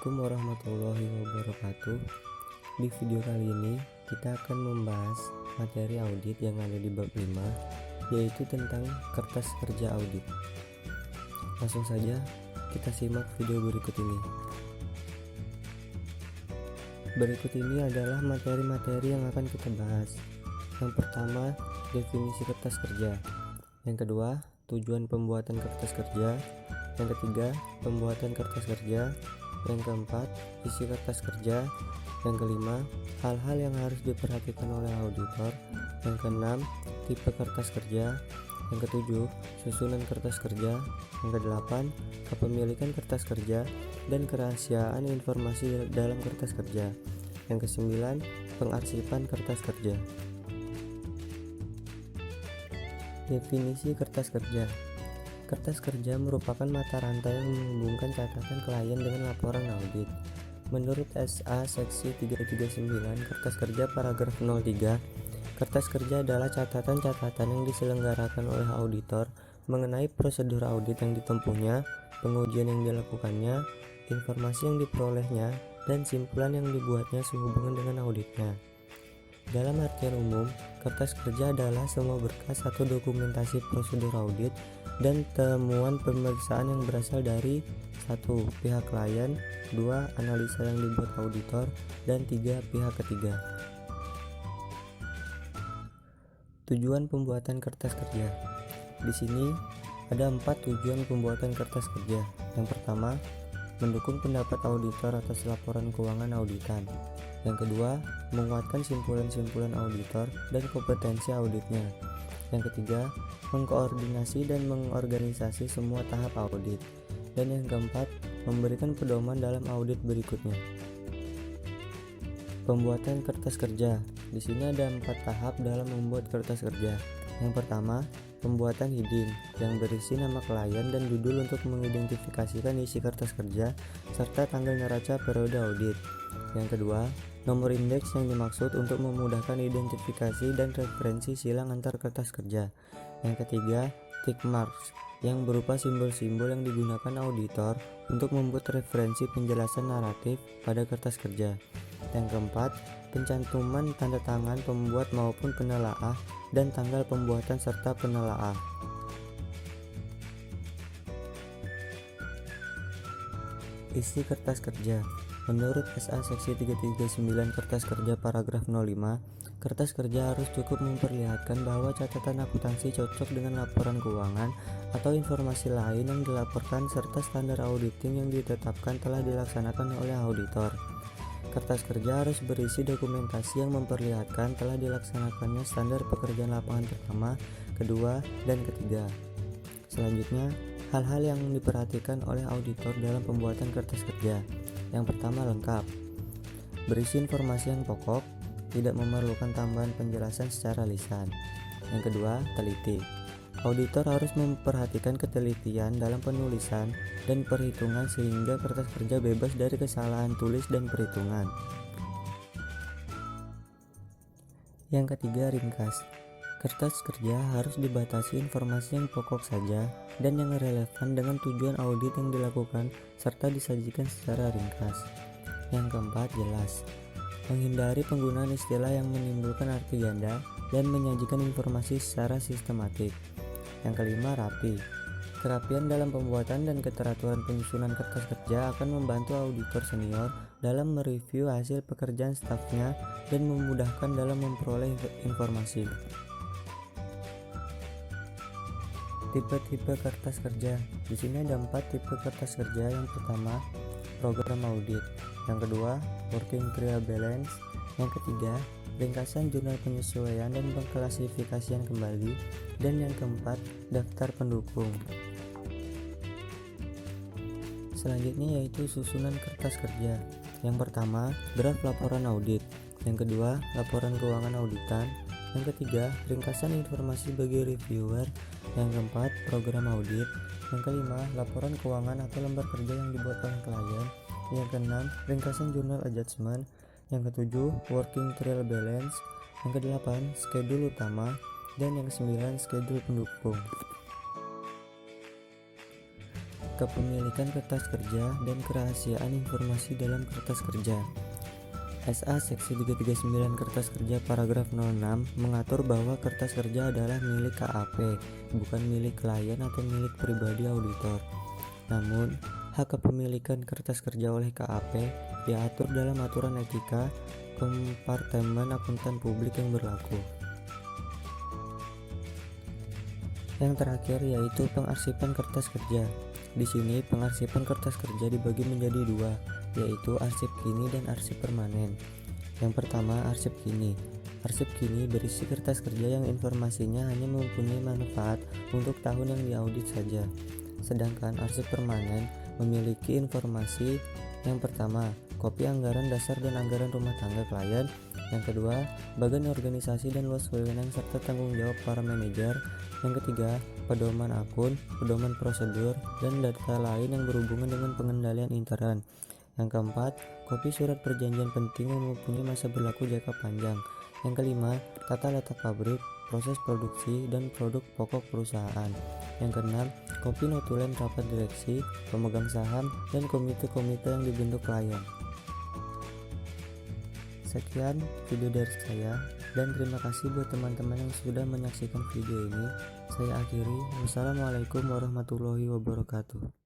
Assalamualaikum warahmatullahi wabarakatuh. Di video kali ini kita akan membahas materi audit yang ada di bab 5, yaitu tentang kertas kerja audit. Langsung saja kita simak video berikut ini. Berikut ini adalah materi-materi yang akan kita bahas. Yang pertama, definisi kertas kerja. Yang kedua, tujuan pembuatan kertas kerja. Yang ketiga, pembuatan kertas kerja. Yang keempat, isi kertas kerja. Yang kelima, hal-hal yang harus diperhatikan oleh auditor. Yang keenam, tipe kertas kerja. Yang ketujuh, susunan kertas kerja. Yang kedelapan, kepemilikan kertas kerja dan kerahasiaan informasi dalam kertas kerja. Yang kesembilan, pengarsipan kertas kerja. Definisi kertas kerja. Kertas kerja merupakan mata rantai yang menghubungkan catatan klien dengan laporan audit. Menurut SA Seksi 339 Kertas Kerja Paragraf 03, kertas kerja adalah catatan-catatan yang diselenggarakan oleh auditor mengenai prosedur audit yang ditempuhnya, pengujian yang dilakukannya, informasi yang diperolehnya, dan simpulan yang dibuatnya sehubungan dengan auditnya. Dalam artian umum, kertas kerja adalah semua berkas atau dokumentasi prosedur audit dan temuan pemeriksaan yang berasal dari 1. Pihak klien, 2. Analisa yang dibuat auditor, dan 3. Pihak ketiga. Tujuan pembuatan kertas kerja. Di sini ada 4 tujuan pembuatan kertas kerja. Yang pertama, mendukung pendapat auditor atas laporan keuangan auditan. Yang kedua, menguatkan simpulan-simpulan auditor dan kompetensi auditnya. Yang ketiga, mengkoordinasi dan mengorganisasi semua tahap audit. Dan yang keempat, memberikan pedoman dalam audit berikutnya. Pembuatan kertas kerja. Di sini ada 4 tahap dalam membuat kertas kerja. Yang pertama, pembuatan heading yang berisi nama klien dan judul untuk mengidentifikasikan isi kertas kerja serta tanggal neraca periode audit. Yang kedua, nomor indeks yang dimaksud untuk memudahkan identifikasi dan referensi silang antar kertas kerja. Yang ketiga, tick marks yang berupa simbol-simbol yang digunakan auditor untuk membuat referensi penjelasan naratif pada kertas kerja. Yang keempat, pencantuman tanda tangan pembuat maupun penelaah dan tanggal pembuatan serta penelaah. Isi kertas kerja. Menurut SA Seksi 339 Kertas Kerja Paragraf 05, kertas kerja harus cukup memperlihatkan bahwa catatan akuntansi cocok dengan laporan keuangan atau informasi lain yang dilaporkan serta standar auditing yang ditetapkan telah dilaksanakan oleh auditor. Kertas kerja harus berisi dokumentasi yang memperlihatkan telah dilaksanakannya standar pekerjaan lapangan pertama, kedua, dan ketiga. Selanjutnya, hal-hal yang diperhatikan oleh auditor dalam pembuatan kertas kerja. Yang pertama, lengkap. Berisi informasi yang pokok, tidak memerlukan tambahan penjelasan secara lisan. Yang kedua, teliti. Auditor harus memperhatikan ketelitian dalam penulisan dan perhitungan sehingga kertas kerja bebas dari kesalahan tulis dan perhitungan. Yang ketiga, ringkas. Kertas kerja harus dibatasi informasi yang pokok saja dan yang relevan dengan tujuan audit yang dilakukan serta disajikan secara ringkas. Yang keempat, jelas. Menghindari penggunaan istilah yang menimbulkan arti ganda dan menyajikan informasi secara sistematik. Yang kelima, rapi. Kerapian dalam pembuatan dan keteraturan penyusunan kertas kerja akan membantu auditor senior dalam mereview hasil pekerjaan stafnya dan memudahkan dalam memperoleh informasi. Tipe-tipe kertas kerja. Di sini ada 4 tipe kertas kerja. Yang pertama, program audit. Yang kedua, working trial balance. Yang ketiga, ringkasan jurnal penyesuaian dan pengklasifikasian kembali. Dan yang keempat, daftar pendukung. Selanjutnya yaitu susunan kertas kerja. Yang pertama, draft laporan audit. Yang kedua, laporan keuangan auditan. Yang ketiga, ringkasan informasi bagi reviewer. Yang keempat, program audit. Yang kelima, laporan keuangan atau lembar kerja yang dibuat oleh klien. Yang keenam, ringkasan jurnal adjustment. Yang ketujuh, working trial balance. Yang kedelapan, schedule utama. Dan yang kesembilan, schedule pendukung. kepemilikan kertas kerja dan kerahasiaan informasi dalam kertas kerja. SA Seksi 339 Kertas Kerja Paragraf 06 mengatur bahwa kertas kerja adalah milik KAP, bukan milik klien atau milik pribadi auditor. Namun, hak kepemilikan kertas kerja oleh KAP diatur dalam aturan etika Kompartemen Akuntan Publik yang berlaku. Yang terakhir yaitu pengarsipan kertas kerja. Di sini pengarsipan kertas kerja dibagi menjadi dua, yaitu arsip kini dan arsip permanen. Yang pertama, arsip kini. Arsip kini berisi kertas kerja yang informasinya hanya mempunyai manfaat untuk tahun yang diaudit saja. Sedangkan arsip permanen memiliki informasi yang pertama, kopi anggaran dasar dan anggaran rumah tangga klien. Yang kedua, bagian organisasi dan luas wewenang serta tanggung jawab para manajer. Yang ketiga, pedoman akun, pedoman prosedur, dan data lain yang berhubungan dengan pengendalian intern. Yang keempat, kopi surat perjanjian penting yang mempunyai masa berlaku jangka panjang. Yang kelima, tata letak pabrik, proses produksi, dan produk pokok perusahaan. Yang keenam, kopi notulen rapat direksi, pemegang saham, dan komite-komite yang dibentuk klien. Sekian video dari saya, dan terima kasih buat teman-teman yang sudah menyaksikan video ini. Saya akhiri. Wassalamualaikum warahmatullahi wabarakatuh.